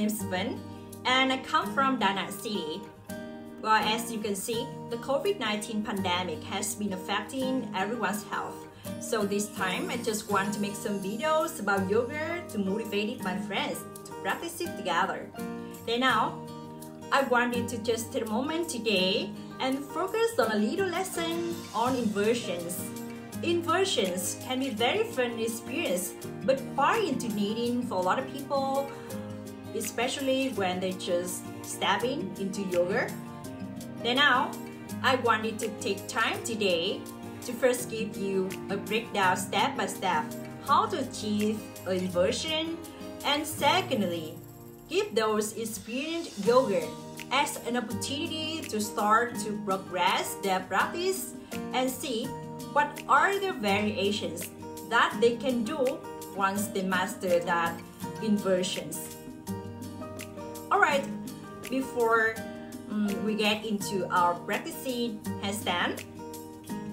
name is Vân, and I come from Da Nang City. Well, as you can see, the COVID-19 pandemic has been affecting everyone's health. So this time, I just want to make some videos about yoga to motivate my friends to practice it together. Then now, I wanted to just take a moment today and focus on a little lesson on inversions. Inversions can be very fun experience, but quite intimidating for a lot of people, especially when they're just stepping into yoga. Then now, I wanted to take time today to first give you a breakdown step by step how to achieve an inversion, and secondly, give those experienced yoga as an opportunity to start to progress their practice and see what are the variations that they can do once they master that inversions. Alright, before we get into our practicing headstand,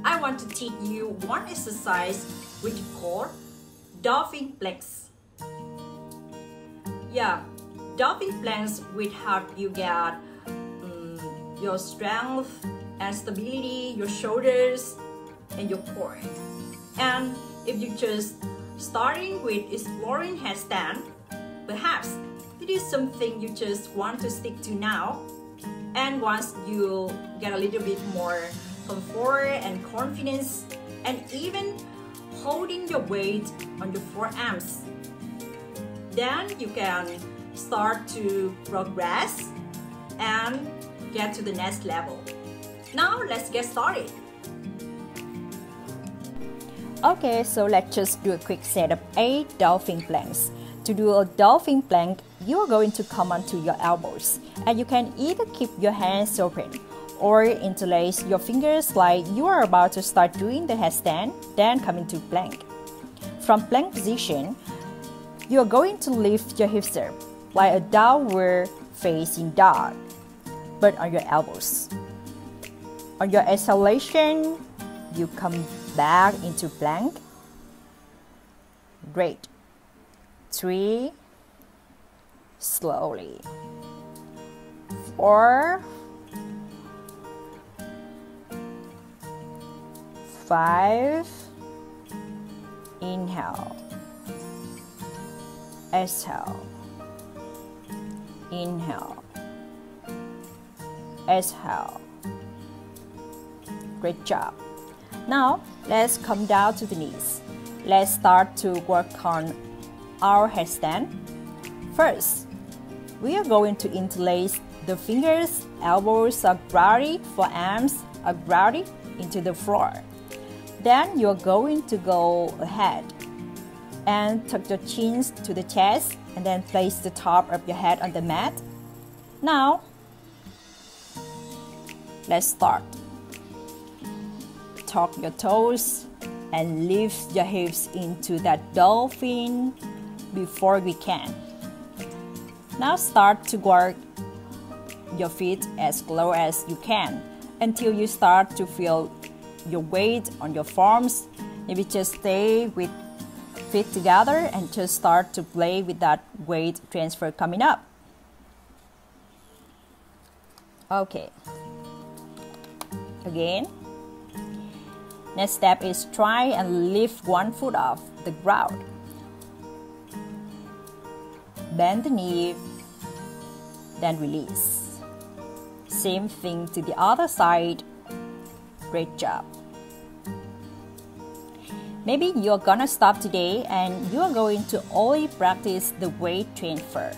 I want to teach you one exercise which is called Dolphin Blinks. Yeah, Dolphin Planks will help you get your strength and stability, your shoulders and your core. And if you're just starting with exploring headstand, perhaps it is something you just want to stick to now. And once you get a little bit more comfort and confidence, and even holding your weight on your forearms, then you can start to progress and get to the next level. Now let's get started. Okay, so let's just do a quick set of 8 dolphin planks. To do a dolphin plank, you are going to come onto your elbows, and you can either keep your hands open or interlace your fingers like you are about to start doing the headstand, then come into plank. From plank position, you are going to lift your hips up like a downward facing dog, but on your elbows. On your exhalation, you come back into plank. Great. 3, slowly. 4, 5, inhale, exhale, inhale, exhale. Great job. Now, let's come down to the knees. Let's start to work on our headstand. First, we are going to interlace the fingers, elbows are grounded, forearms are grounded into the floor. Then you're going to go ahead and tuck your chins to the chest and then place the top of your head on the mat. Now, let's start. Tuck your toes and lift your hips into that dolphin before we can. Now start to work your feet as low as you can until you start to feel your weight on your forearms. Maybe just stay with feet together and just start to play with that weight transfer coming up. Okay. Again. Next step is try and lift one foot off the ground. Bend the knee, then release. Same thing to the other side. Great job. Maybe you're gonna stop today and you're going to only practice the weight transfer.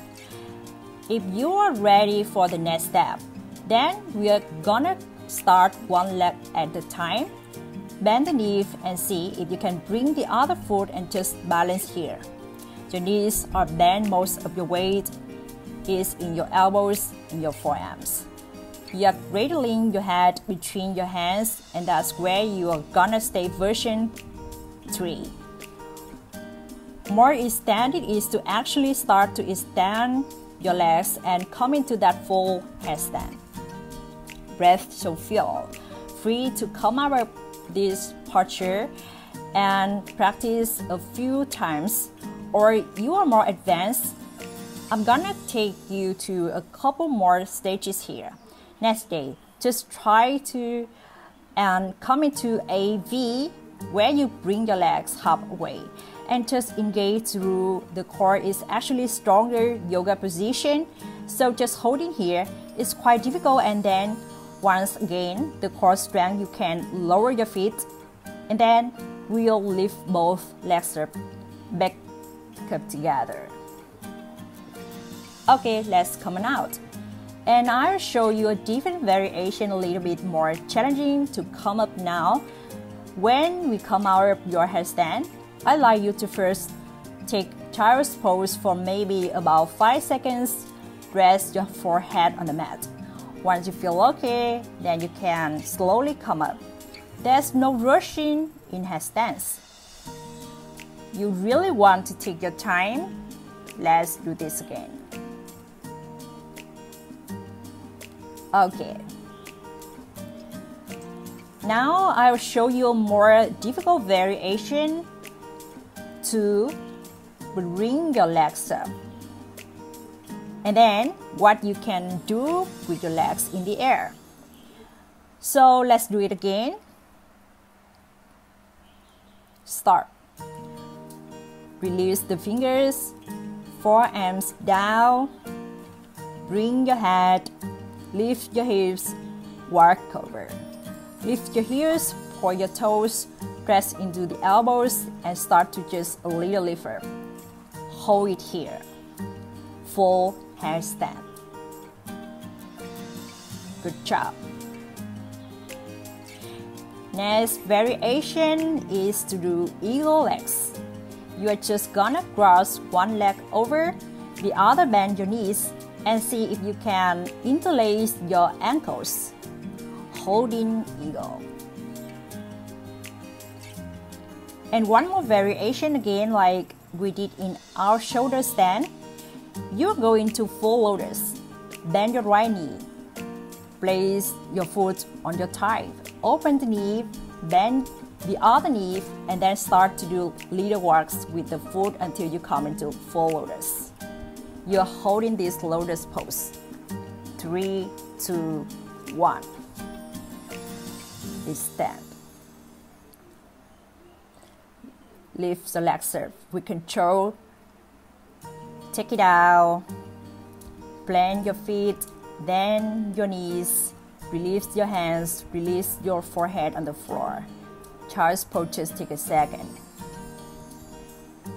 If you are ready for the next step, then we are gonna start one leg at a time. Bend the knee and see if you can bring the other foot and just balance here. Your knees are bent, most of your weight is in your elbows and your forearms. You are cradling your head between your hands, and that's where you are gonna stay. Version 3. More extended is to actually start to extend your legs and come into that full headstand. Breath so feel free to come out of this posture and practice a few times, or you are more advanced, I'm gonna take you to a couple more stages here. Next day, just try to come into a V where you bring your legs halfway and just engage through the core is actually stronger yoga position. So just holding here is quite difficult, and then once again the core strength, you can lower your feet and then we'll lift both legs up, back up together. Okay, let's come on out. And I'll show you a different variation, a little bit more challenging to come up now. When we come out of your headstand, I'd like you to first take child's pose for maybe about 5 seconds. Rest your forehead on the mat. Once you feel okay, then you can slowly come up. There's no rushing in headstands. You really want to take your time. Let's do this again. Okay. Now I'll show you a more difficult variation to bring your legs up. And then what you can do with your legs in the air. So let's do it again. Start. Release the fingers, forearms down. Bring your head, lift your hips, walk over. Lift your heels, point your toes, press into the elbows, and start to just a little lift up. Hold it here. Full handstand. Good job. Next variation is to do eagle legs. You are just gonna cross one leg over the other, bend your knees, and see if you can interlace your ankles. Holding eagle. And one more variation again, like we did in our shoulder stand. You're going to full lotus. Bend your right knee. Place your foot on your thigh. Open the knee, bend the other knee, and then start to do little walks with the foot until you come into full lotus. You're holding this lotus pose. 3, 2, 1. Stand. Lift the legs up with control. Take it out. Plant your feet, then your knees. Release your hands, release your forehead on the floor. Child's pose, just take a second.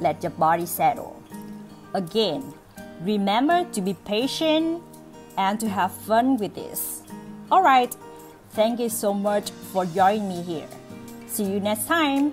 Let your body settle. Again, remember to be patient and to have fun with this. Alright, thank you so much for joining me here. See you next time.